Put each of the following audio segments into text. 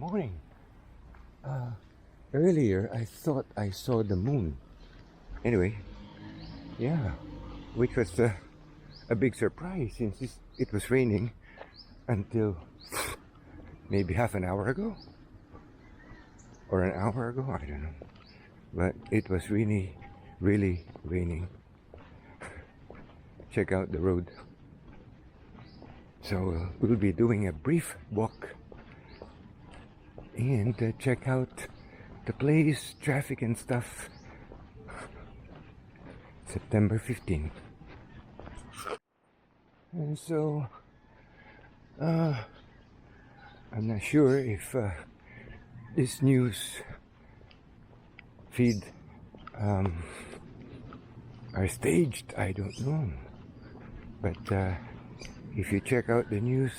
morning. Earlier, I thought I saw the moon. Anyway, yeah, which was a big surprise since it was raining until maybe half an hour ago or an hour ago. I don't know. But it was really, really raining. Check out the road. So we'll be doing a brief walk and check out the place, traffic and stuff. September 15th. And so I'm not sure if this news feed are staged. I don't know, but if you check out the news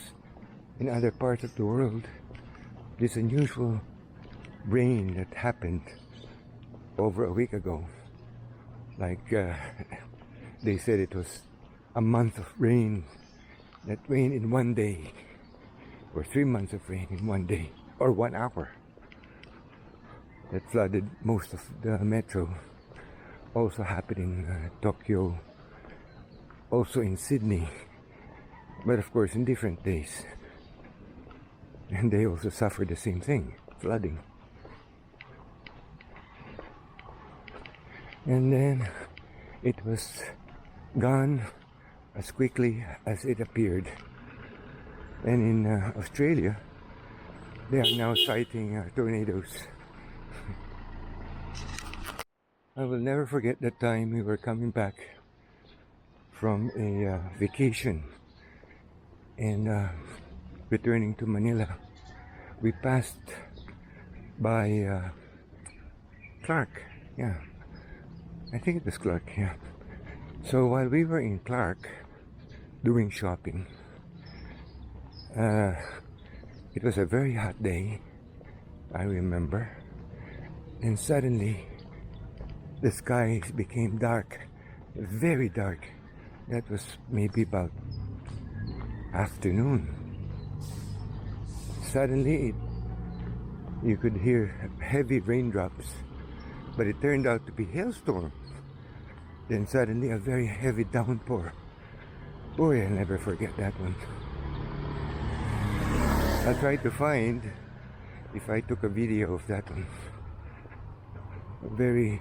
in other parts of the world, this unusual rain that happened over a week ago, like they said it was a month of rain that rained in one day, or 3 months of rain in one day, or 1 hour, that flooded most of the metro. Also happened in Tokyo, also in Sydney, but of course in different days. And they also suffered the same thing, flooding. And then it was gone as quickly as it appeared. And in Australia, they are now citing tornadoes. I will never forget that time we were coming back from a vacation and returning to Manila. We passed by Clark, yeah. I think it was Clark, yeah. So while we were in Clark doing shopping, it was a very hot day, I remember, and suddenly the skies became dark, very dark. That was maybe about afternoon. Suddenly you could hear heavy raindrops, but it turned out to be hailstorm. Then suddenly a very heavy downpour. Boy, I'll never forget that one. I'll try to find if I took a video of that one. A very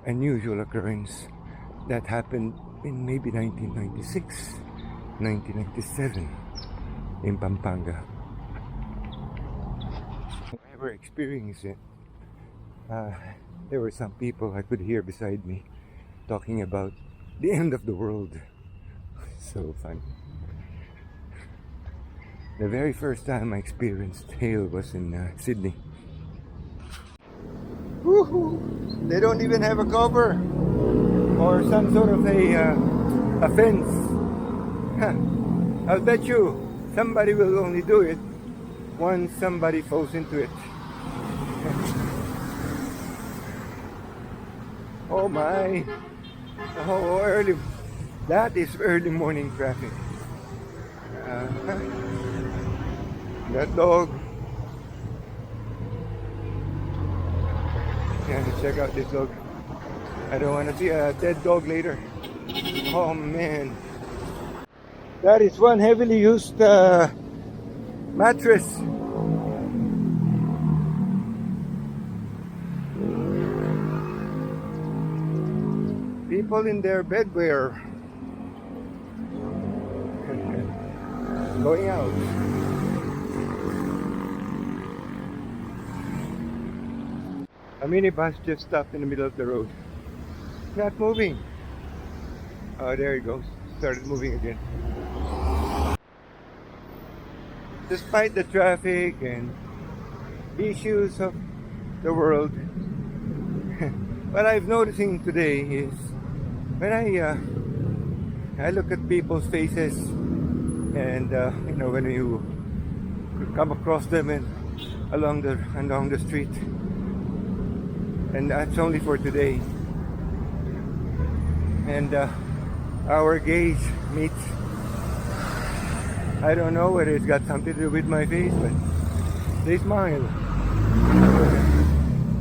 unusual occurrence that happened in maybe 1996, 1997 in Pampanga. I never experienced it. There were some people I could hear beside me talking about the end of the world. So fun. The very first time I experienced hail was in Sydney. Woohoo! They don't even have a cover or some sort of a fence. Huh. I'll bet you somebody will only do it once somebody falls into it. Oh my! Oh, early. That is early morning traffic. That dog. Yeah, check out this dog. I don't want to see a dead dog later. Oh man. That is one heavily used mattress. People in their bedwear going out. A minibus just stopped in the middle of the road. Not moving. Oh, there it goes. Started moving again. Despite the traffic and issues of the world, what I've noticing today is when I look at people's faces, and you know, when you come across them and along the street, and that's only for today. And our gaze meets. I don't know whether it's got something to do with my face, but They smile.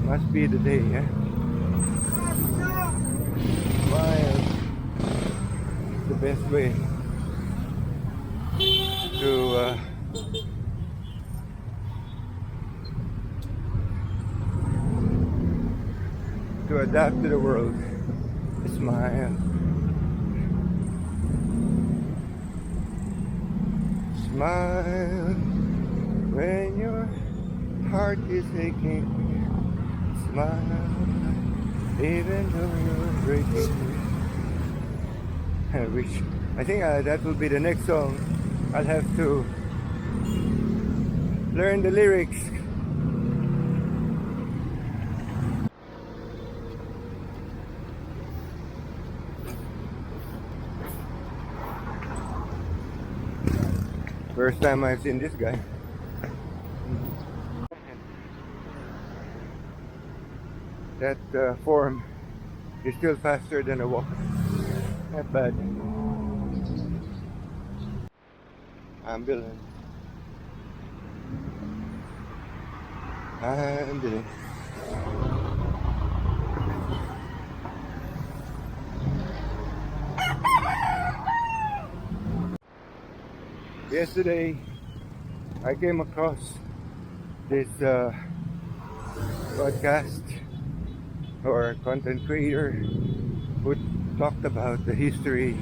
Must be the day, eh? Smile. It's the best way to adapt to the world. Smile. Smile when your heart is aching. Smile even though you're breaking. I think that will be the next song. I'll have to learn the lyrics. First time I've seen this guy. That form is still faster than a walk. Not bad. Ambulance. Ambulance. Yesterday, I came across this podcast or content creator who talked about the history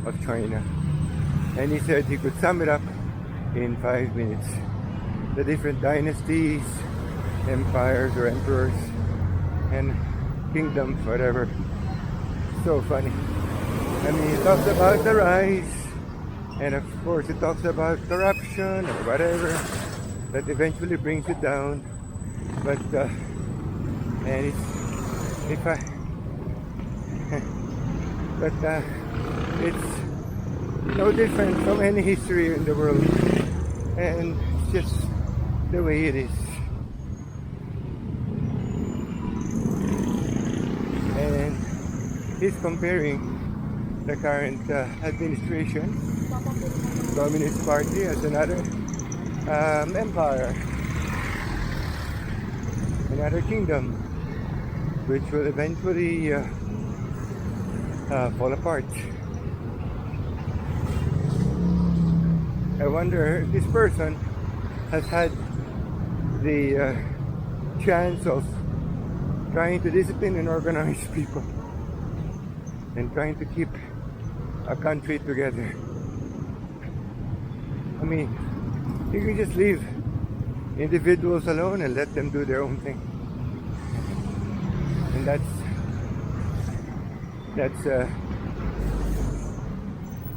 of China, and he said he could sum it up in 5 minutes. The different dynasties, empires or emperors, and kingdoms, whatever. So funny. I mean, he talks about the rise, and of course it talks about corruption or whatever that eventually brings it down. But and it's it's no different from any history in the world, and it's just the way it is. And he's comparing the current administration, Communist Party, as another empire, another kingdom, which will eventually fall apart. I wonder if this person has had the chance of trying to discipline and organize people and trying to keep a country together. I mean, you can just leave individuals alone and let them do their own thing. And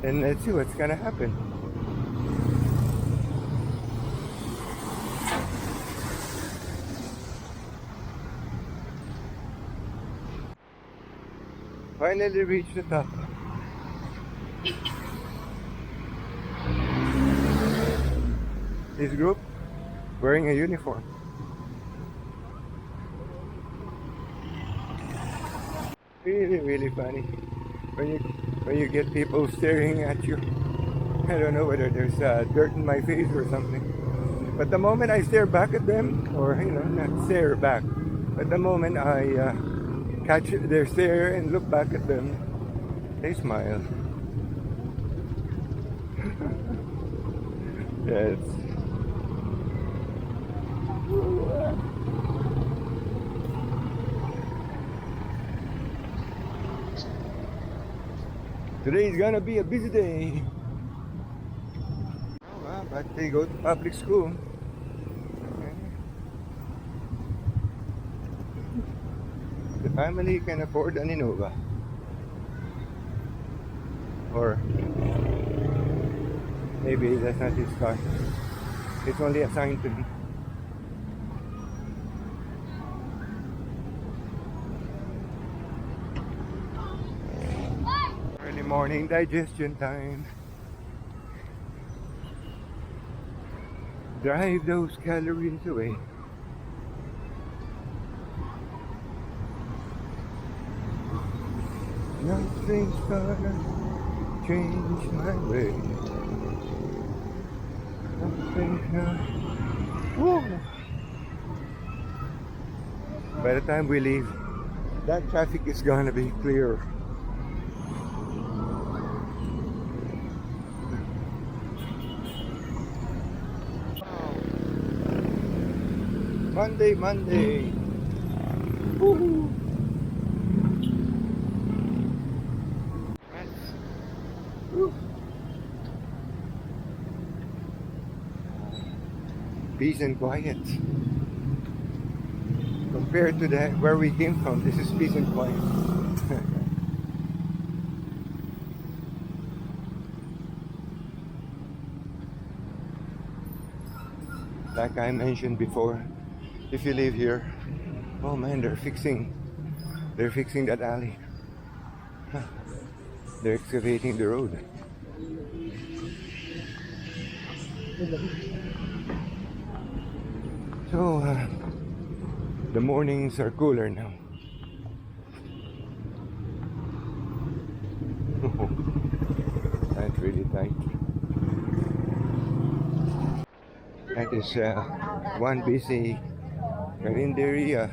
and let's see what's gonna happen. Finally reached the top. This group wearing a uniform. Really, really funny when you get people staring at you. I don't know whether there's dirt in my face or something. But the moment I stare back at them, or not stare back, but the moment I catch their stare and look back at them, they smile. Yes. Today is gonna be a busy day. Oh, well, but they go to public school. The family can afford an Innova. Or maybe that's not his car. It's only assigned to me. Early morning digestion time. Drive those calories away. Nothing's gonna change my way. Nothing's gonna... Whoa! By the time we leave, that traffic is gonna be clear. Monday, Monday. Woohoo! Woo. Peace and quiet. Compared to that where we came from, this is peace and quiet. Like I mentioned before, if you live here, oh man, they're fixing that alley. They're excavating the road. So the mornings are cooler now. That's really tight. That is one busy carinderia.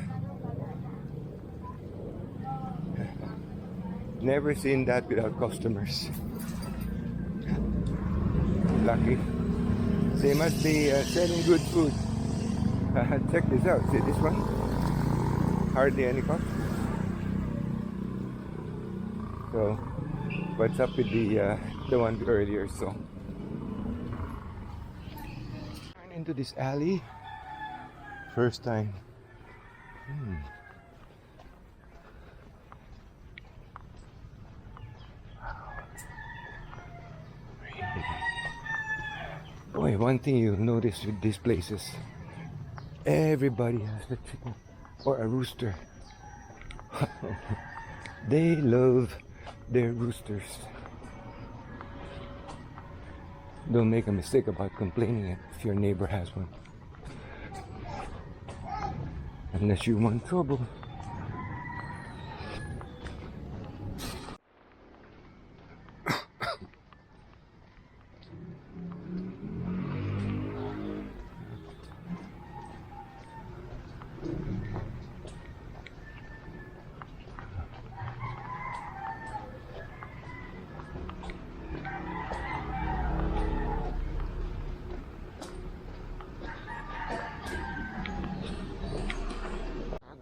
Never seen that without customers. Lucky. They must be selling good food. Check this out. See this one? Hardly any customers. So, what's up with the one earlier? So, turn into this alley. First time. Boy, one thing you'll notice with these places, everybody has a chicken or a rooster. They love their roosters. Don't make a mistake about complaining if your neighbor has one. Unless you want trouble.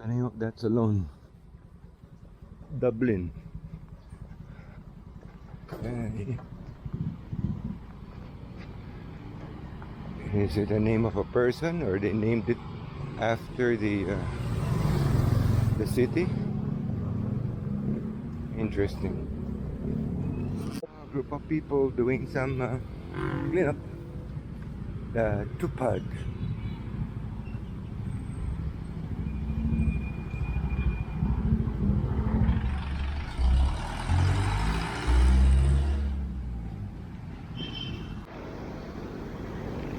I hope that's alone. Dublin. Is it a name of a person, or they named it after the city? Interesting. A group of people doing some cleanup. The Tupad.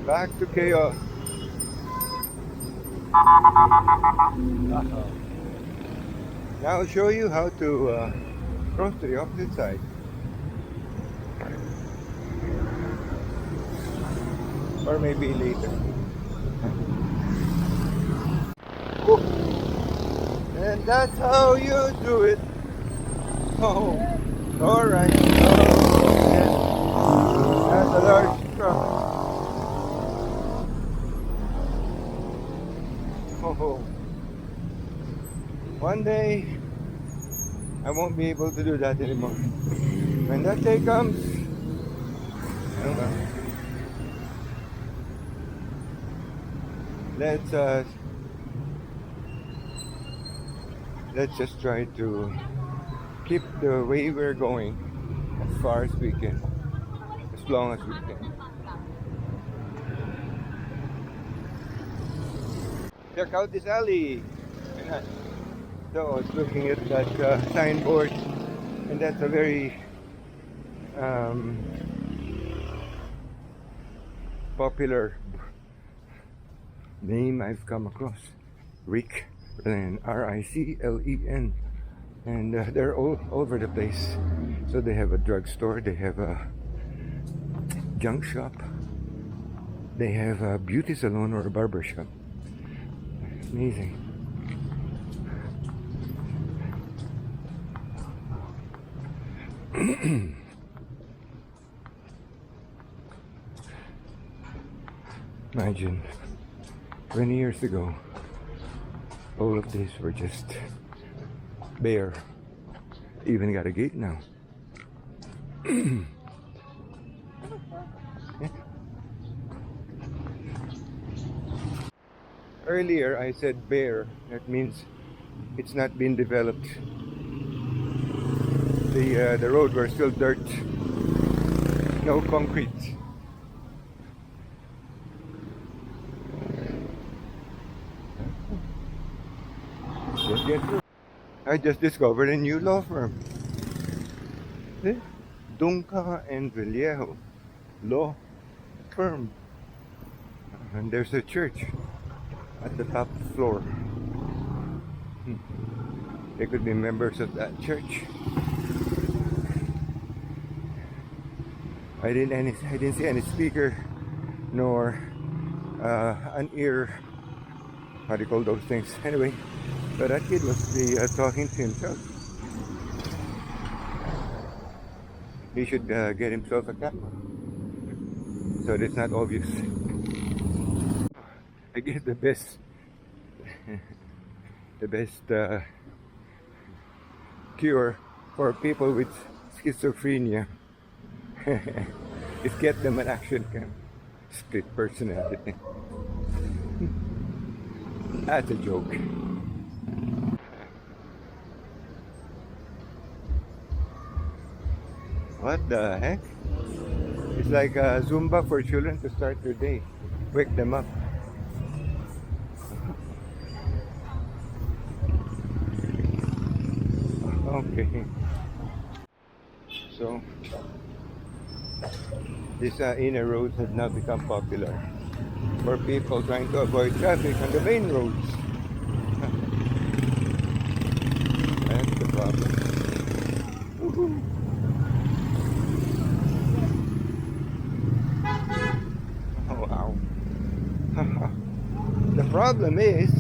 Back to chaos. Now I'll show you how to cross to the opposite side. Or maybe later. And that's how you do it. Oh, alright. Oh, yeah. That's a large truck. Oh, one day I won't be able to do that anymore. When that day comes, I don't know. Let's just try to keep the way we're going as far as we can, as long as we can. Check out this alley. So I was looking at that signboard, and that's a very popular name I've come across. Rick and R-I-C-L-E-N, and they're all over the place. So they have a drugstore, they have a junk shop, they have a beauty salon or a barber shop. Amazing. Imagine 20 years ago, all of these were just bare. Even got a gate now. Earlier I said bare. That means it's not been developed. The road were still dirt, no concrete. Just get through. I just discovered a new law firm. Dunca and Vallejo Law Firm. And there's a church at the top floor. They could be members of that church. I didn't see any speaker nor an ear. How do you call those things? Anyway, but that kid must be talking to himself. He should get himself a camera so that it's not obvious. I guess the best cure for people with schizophrenia is get them an action cam. Split personality. That's a joke. What the heck? It's like a Zumba for children to start their day. Wake them up. Okay. So, these inner roads have now become popular for people trying to avoid traffic on the main roads. That's the problem. Woohoo. Oh, wow. The problem is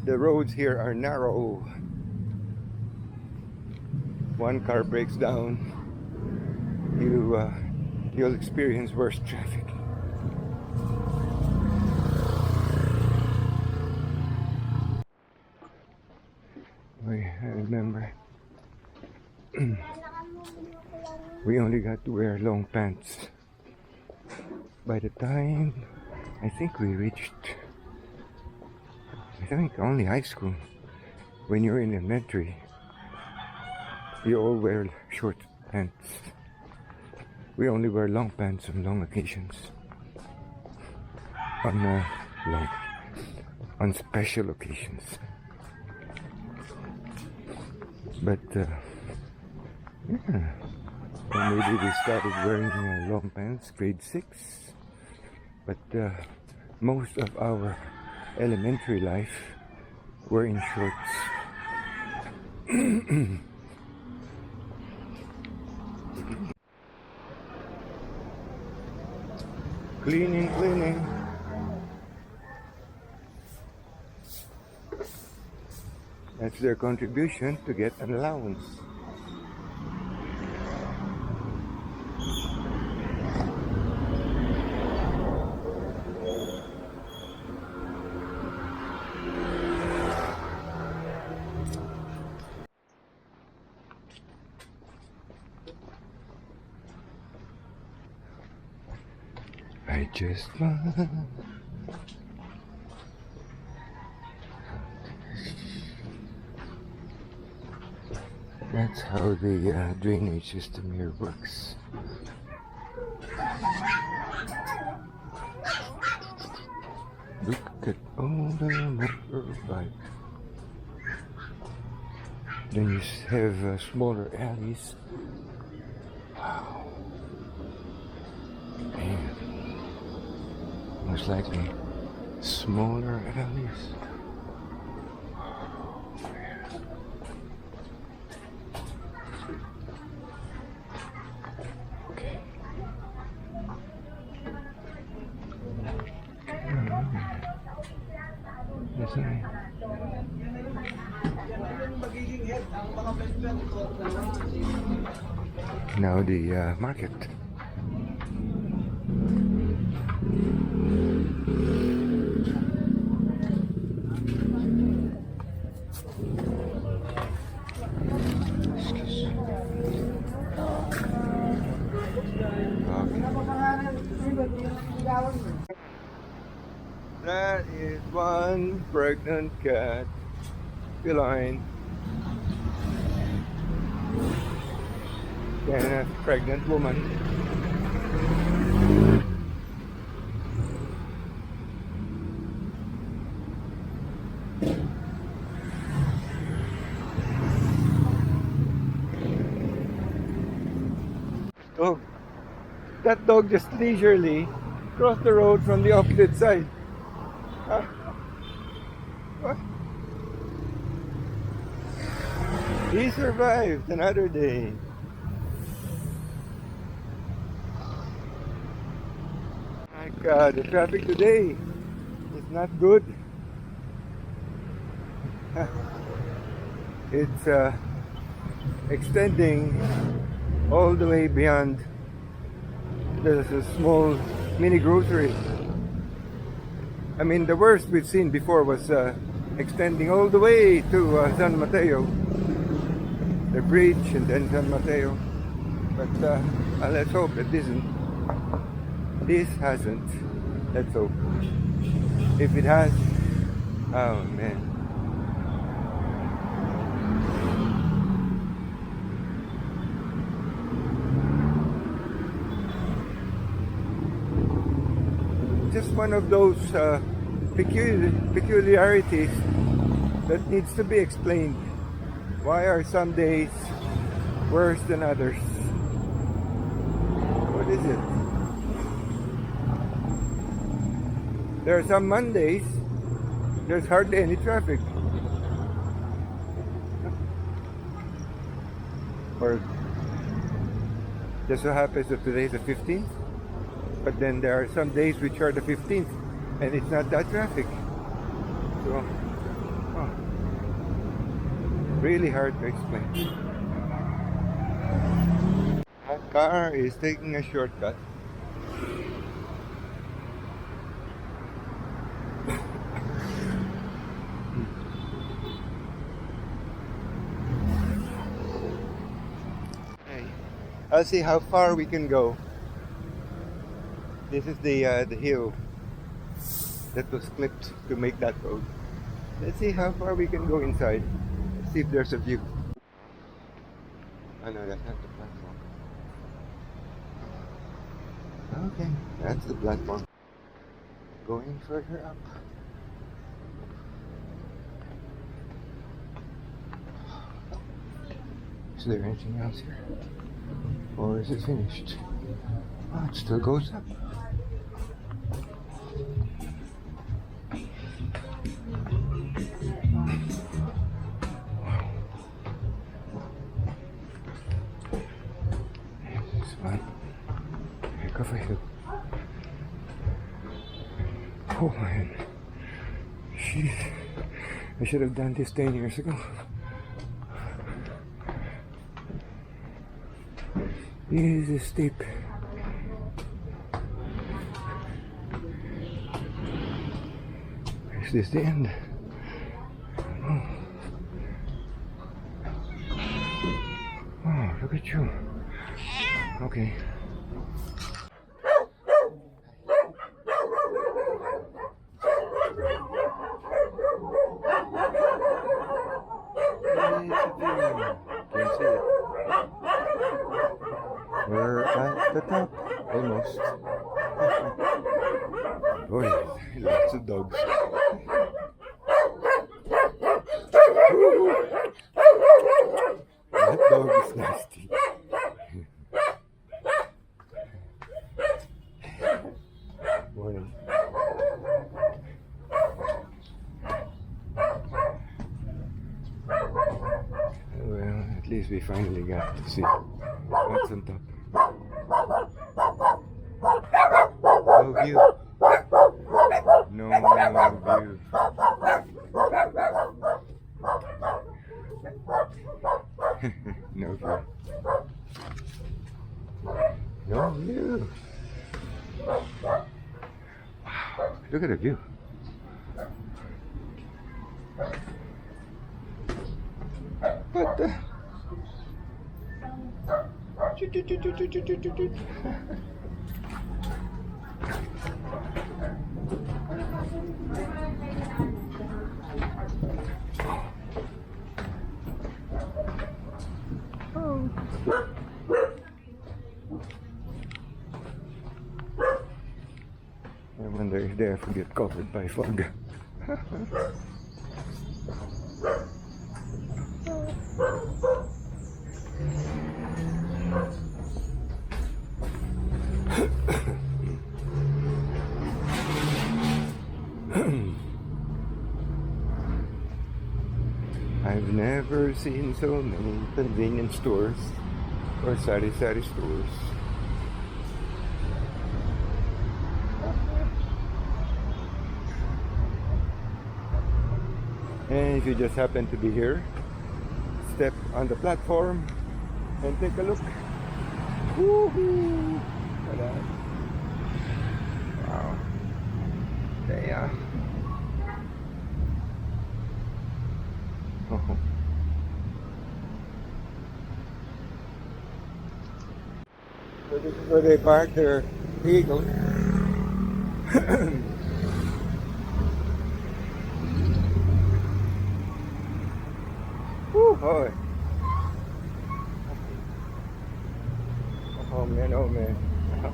the roads here are narrow. One car breaks down, you'll experience worse traffic. I remember we only got to wear long pants. By the time I think we reached, I think only high school. When you're in elementary, you all wear short pants. We only wear long pants on long occasions. On special occasions. But yeah, well, maybe we started wearing long pants grade 6. But most of our elementary life were in shorts. Cleaning. That's their contribution to get an allowance. I just want. That's how the drainage system here works. Look at all the motorbike. Then you have smaller alleys. Wow. Man. Most likely smaller alleys. Now the market. That is one pregnant cat, feline, and a pregnant woman. Dog. That dog just leisurely crossed the road from the opposite side. What? He survived another day. My God, the traffic today is not good. It's extending all the way beyond. There's a small mini grocery. I mean, the worst we've seen before was extending all the way to San Mateo, the bridge, and then San Mateo. But let's hope it isn't. This hasn't. Let's hope. If it has, oh man. Just one of those peculiarities that needs to be explained. Why are some days worse than others? What is it? There are some Mondays, there's hardly any traffic. Or just so happens that today is the 15th. But then there are some days which are the 15th and it's not that traffic. So, really hard to explain. That car is taking a shortcut. Hey, I'll see how far we can go. This is the hill that was clipped to make that road. Let's see how far we can go inside. Let's see if there's a view. Oh no, that's not the platform. Okay, that's the platform. Going further up. Is there anything else here? Or is it finished? Oh, it still goes up. Oh man, jeez, I should have done this 10 years ago. This is steep. Is this the end? Oh, oh look at you. Okay. We're at the top, almost. Oh yeah, lots of dogs. That dog is nasty. Morning. Well, at least we finally got to see what's on top. No view. No view. Look at the view. What the? I wonder if they ever get covered by fog. I've never seen so many convenience stores or sari stores. And if you just happen to be here, step on the platform and take a look. Woohoo! Look at that. Wow. There. Oh. So this is where they park their vehicles. Woo, boy. Oh man, oh man. Oh,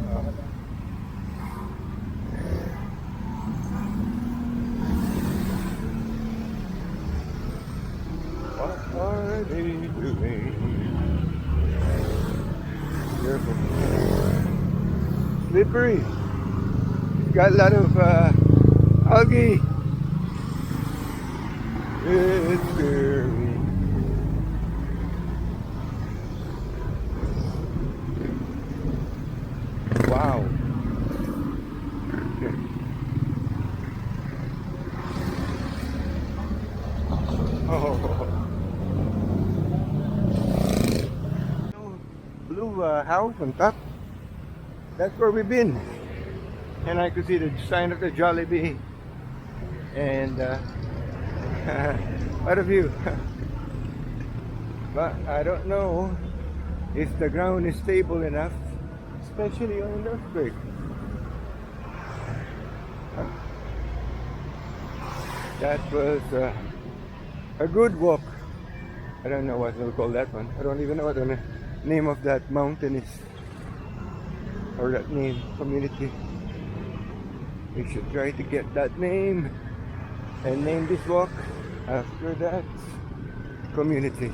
wow. What are they doing? Careful. Slippery. It's got a lot of algae. It's scary. Wow. Oh. Blue house on top. That's where we've been. And I could see the sign of the Jollibee. And what a view. But I don't know if the ground is stable enough, especially on an earthquake. That was a good walk. I don't know what we'll call that one. I don't even know what the name of that mountain is, or that name, community. We should try to get that name and name this walk after that community.